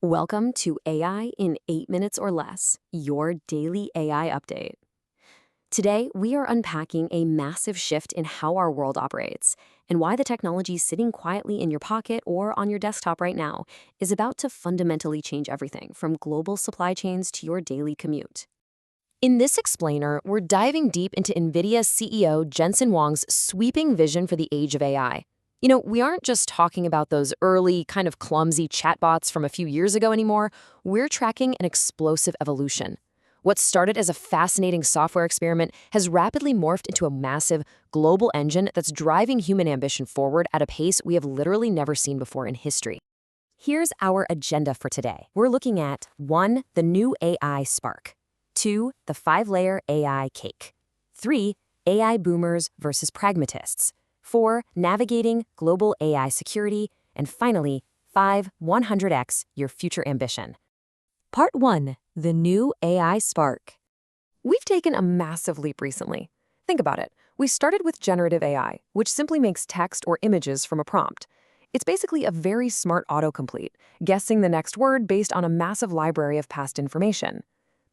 Welcome to AI in 8 minutes or less, your daily AI update. Today, we are unpacking a massive shift in how our world operates and why the technology sitting quietly in your pocket or on your desktop right now is about to fundamentally change everything from global supply chains to your daily commute. In this explainer, we're diving deep into NVIDIA's CEO Jensen Huang's sweeping vision for the age of AI. We aren't just talking about those early, kind of clumsy chatbots from a few years ago anymore. We're tracking an explosive evolution. What started as a fascinating software experiment has rapidly morphed into a massive, global engine that's driving human ambition forward at a pace we have literally never seen before in history. Here's our agenda for today. We're looking at 1. The new AI spark. 2. The 5-layer AI cake. 3. AI boomers versus pragmatists. 4. Navigating global AI security. And finally, 5. 100x your future ambition. Part 1. The new AI spark. We've taken a massive leap recently. Think about it. We started with generative AI, which simply makes text or images from a prompt. It's basically a very smart autocomplete, guessing the next word based on a massive library of past information.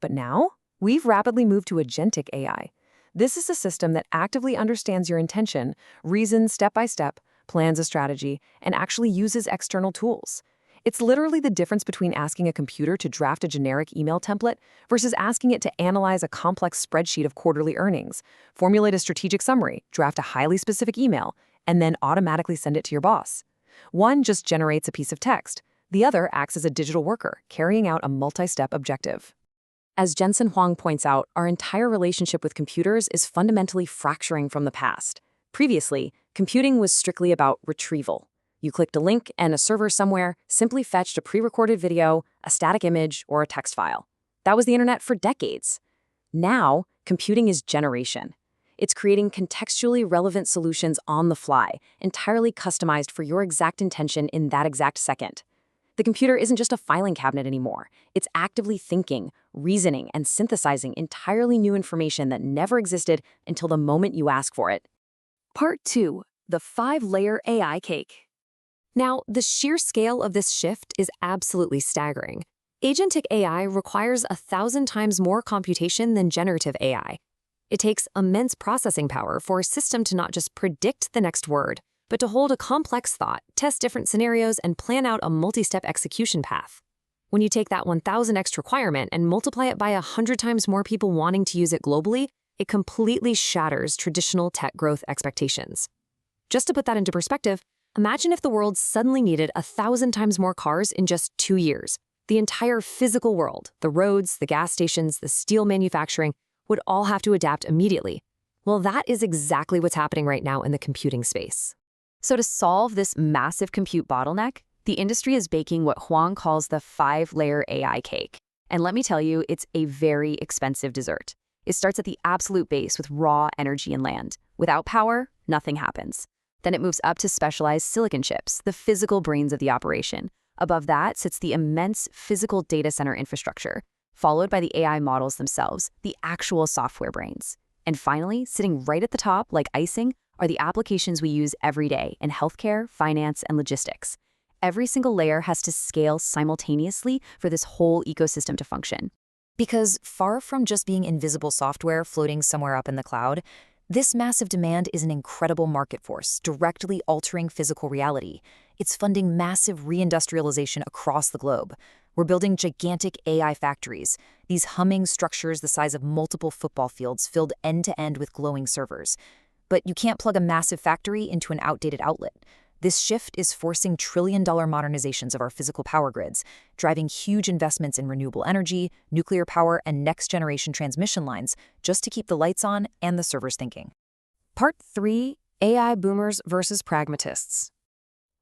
But now, we've rapidly moved to Agentic AI. This is a system that actively understands your intention, reasons step by step, plans a strategy, and actually uses external tools. It's literally the difference between asking a computer to draft a generic email template versus asking it to analyze a complex spreadsheet of quarterly earnings, formulate a strategic summary, draft a highly specific email, and then automatically send it to your boss. One just generates a piece of text. The other acts as a digital worker, carrying out a multi-step objective. As Jensen Huang points out, our entire relationship with computers is fundamentally fracturing from the past. Previously, computing was strictly about retrieval. You clicked a link and a server somewhere simply fetched a pre-recorded video, a static image, or a text file. That was the internet for decades. Now, computing is generation. It's creating contextually relevant solutions on the fly, entirely customized for your exact intention in that exact second. The computer isn't just a filing cabinet anymore. It's actively thinking, reasoning, and synthesizing entirely new information that never existed until the moment you ask for it. Part 2. The 5-layer AI cake. Now, the sheer scale of this shift is absolutely staggering. Agentic AI requires 1,000 times more computation than generative AI. It takes immense processing power for a system to not just predict the next word, but to hold a complex thought, test different scenarios, and plan out a multi-step execution path. When you take that 1,000x requirement and multiply it by 100 times more people wanting to use it globally, it completely shatters traditional tech growth expectations. Just to put that into perspective, imagine if the world suddenly needed 1,000 times more cars in just 2 years. The entire physical world, the roads, the gas stations, the steel manufacturing, would all have to adapt immediately. Well, that is exactly what's happening right now in the computing space. So to solve this massive compute bottleneck, the industry is baking what Huang calls the 5-layer AI cake. And let me tell you, it's a very expensive dessert. It starts at the absolute base with raw energy and land. Without power, nothing happens. Then it moves up to specialized silicon chips, the physical brains of the operation. Above that sits the immense physical data center infrastructure, followed by the AI models themselves, the actual software brains. And finally, sitting right at the top, like icing, are the applications we use every day in healthcare, finance, and logistics. Every single layer has to scale simultaneously for this whole ecosystem to function. Because far from just being invisible software floating somewhere up in the cloud, this massive demand is an incredible market force, directly altering physical reality. It's funding massive reindustrialization across the globe. We're building gigantic AI factories, these humming structures the size of multiple football fields filled end to end with glowing servers. But you can't plug a massive factory into an outdated outlet. This shift is forcing trillion-dollar modernizations of our physical power grids, driving huge investments in renewable energy, nuclear power, and next-generation transmission lines just to keep the lights on and the servers thinking. Part 3. AI boomers versus pragmatists.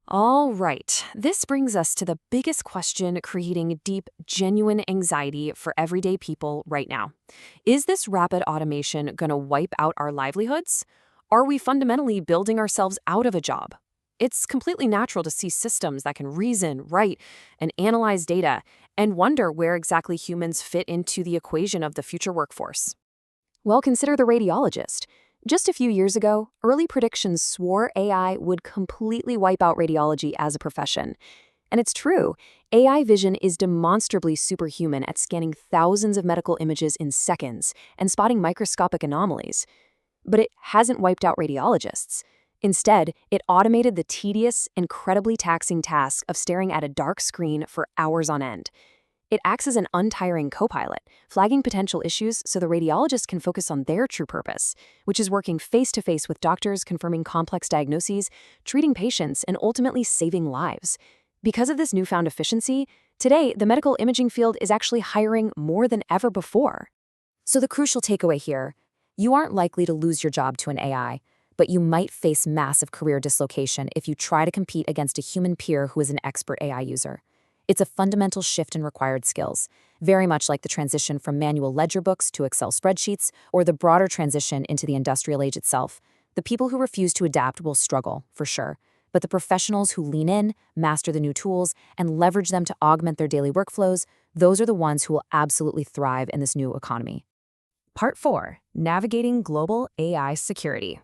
All right, this brings us to the biggest question creating deep, genuine anxiety for everyday people right now. Is this rapid automation going to wipe out our livelihoods? Are we fundamentally building ourselves out of a job? It's completely natural to see systems that can reason, write, and analyze data and wonder where exactly humans fit into the equation of the future workforce. Well, consider the radiologist. Just a few years ago, early predictions swore AI would completely wipe out radiology as a profession. And it's true. AI vision is demonstrably superhuman at scanning thousands of medical images in seconds and spotting microscopic anomalies. But it hasn't wiped out radiologists. Instead, it automated the tedious, incredibly taxing task of staring at a dark screen for hours on end. It acts as an untiring co-pilot, flagging potential issues so the radiologist can focus on their true purpose, which is working face-to-face with doctors, confirming complex diagnoses, treating patients, and ultimately saving lives. Because of this newfound efficiency, today the medical imaging field is actually hiring more than ever before. So the crucial takeaway here, you aren't likely to lose your job to an AI, but you might face massive career dislocation if you try to compete against a human peer who is an expert AI user. It's a fundamental shift in required skills, very much like the transition from manual ledger books to Excel spreadsheets, or the broader transition into the industrial age itself. The people who refuse to adapt will struggle, for sure, but the professionals who lean in, master the new tools, and leverage them to augment their daily workflows, those are the ones who will absolutely thrive in this new economy. Part 4. Navigating Global AI Security.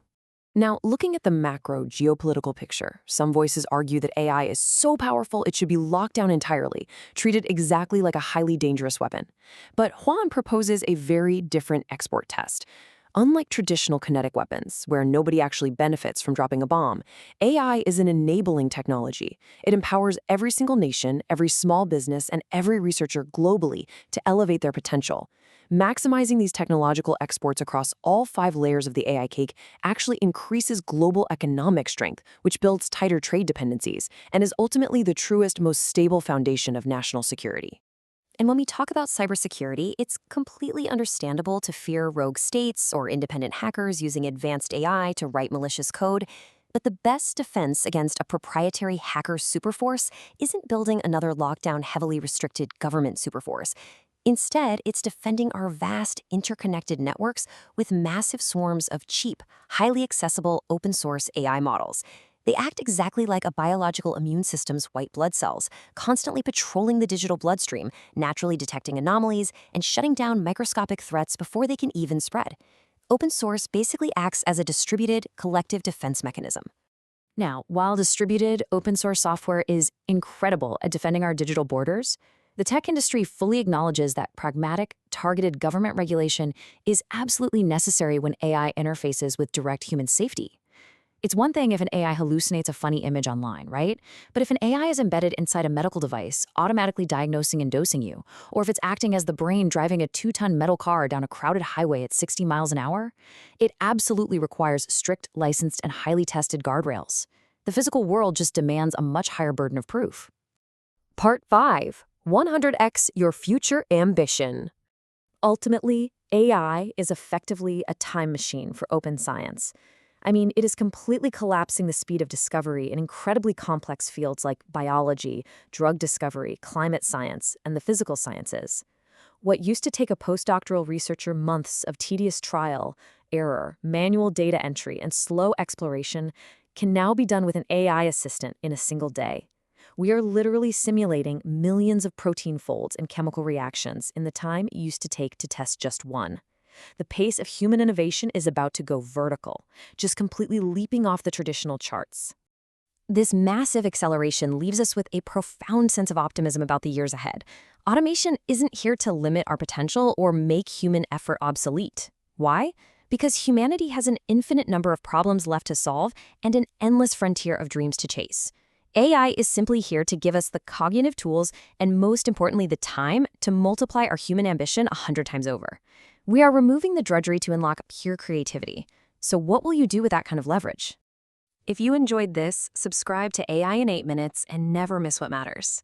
Now, looking at the macro geopolitical picture, some voices argue that AI is so powerful it should be locked down entirely, treated exactly like a highly dangerous weapon. But Huang proposes a very different export test. Unlike traditional kinetic weapons, where nobody actually benefits from dropping a bomb, AI is an enabling technology. It empowers every single nation, every small business, and every researcher globally to elevate their potential. Maximizing these technological exports across all 5 layers of the AI cake actually increases global economic strength, which builds tighter trade dependencies, and is ultimately the truest, most stable foundation of national security. And when we talk about cybersecurity, it's completely understandable to fear rogue states or independent hackers using advanced AI to write malicious code. But the best defense against a proprietary hacker superforce isn't building another lockdown, heavily restricted government superforce. Instead, it's defending our vast, interconnected networks with massive swarms of cheap, highly accessible, open-source AI models. They act exactly like a biological immune system's white blood cells, constantly patrolling the digital bloodstream, naturally detecting anomalies, and shutting down microscopic threats before they can even spread. Open source basically acts as a distributed, collective defense mechanism. Now, while distributed, open-source software is incredible at defending our digital borders, the tech industry fully acknowledges that pragmatic, targeted government regulation is absolutely necessary when AI interfaces with direct human safety. It's one thing if an AI hallucinates a funny image online, right? But if an AI is embedded inside a medical device, automatically diagnosing and dosing you, or if it's acting as the brain driving a 2-ton metal car down a crowded highway at 60 miles an hour, it absolutely requires strict, licensed, and highly tested guardrails. The physical world just demands a much higher burden of proof. Part 5. 100x your future ambition. Ultimately, AI is effectively a time machine for open science. I mean, it is completely collapsing the speed of discovery in incredibly complex fields like biology, drug discovery, climate science, and the physical sciences. What used to take a postdoctoral researcher months of tedious trial, error, manual data entry, and slow exploration can now be done with an AI assistant in a single day. We are literally simulating millions of protein folds and chemical reactions in the time it used to take to test just one. The pace of human innovation is about to go vertical, just completely leaping off the traditional charts. This massive acceleration leaves us with a profound sense of optimism about the years ahead. Automation isn't here to limit our potential or make human effort obsolete. Why? Because humanity has an infinite number of problems left to solve and an endless frontier of dreams to chase. AI is simply here to give us the cognitive tools and, most importantly, the time to multiply our human ambition 100 times over. We are removing the drudgery to unlock pure creativity. So what will you do with that kind of leverage? If you enjoyed this, subscribe to AI in 8 minutes and never miss what matters.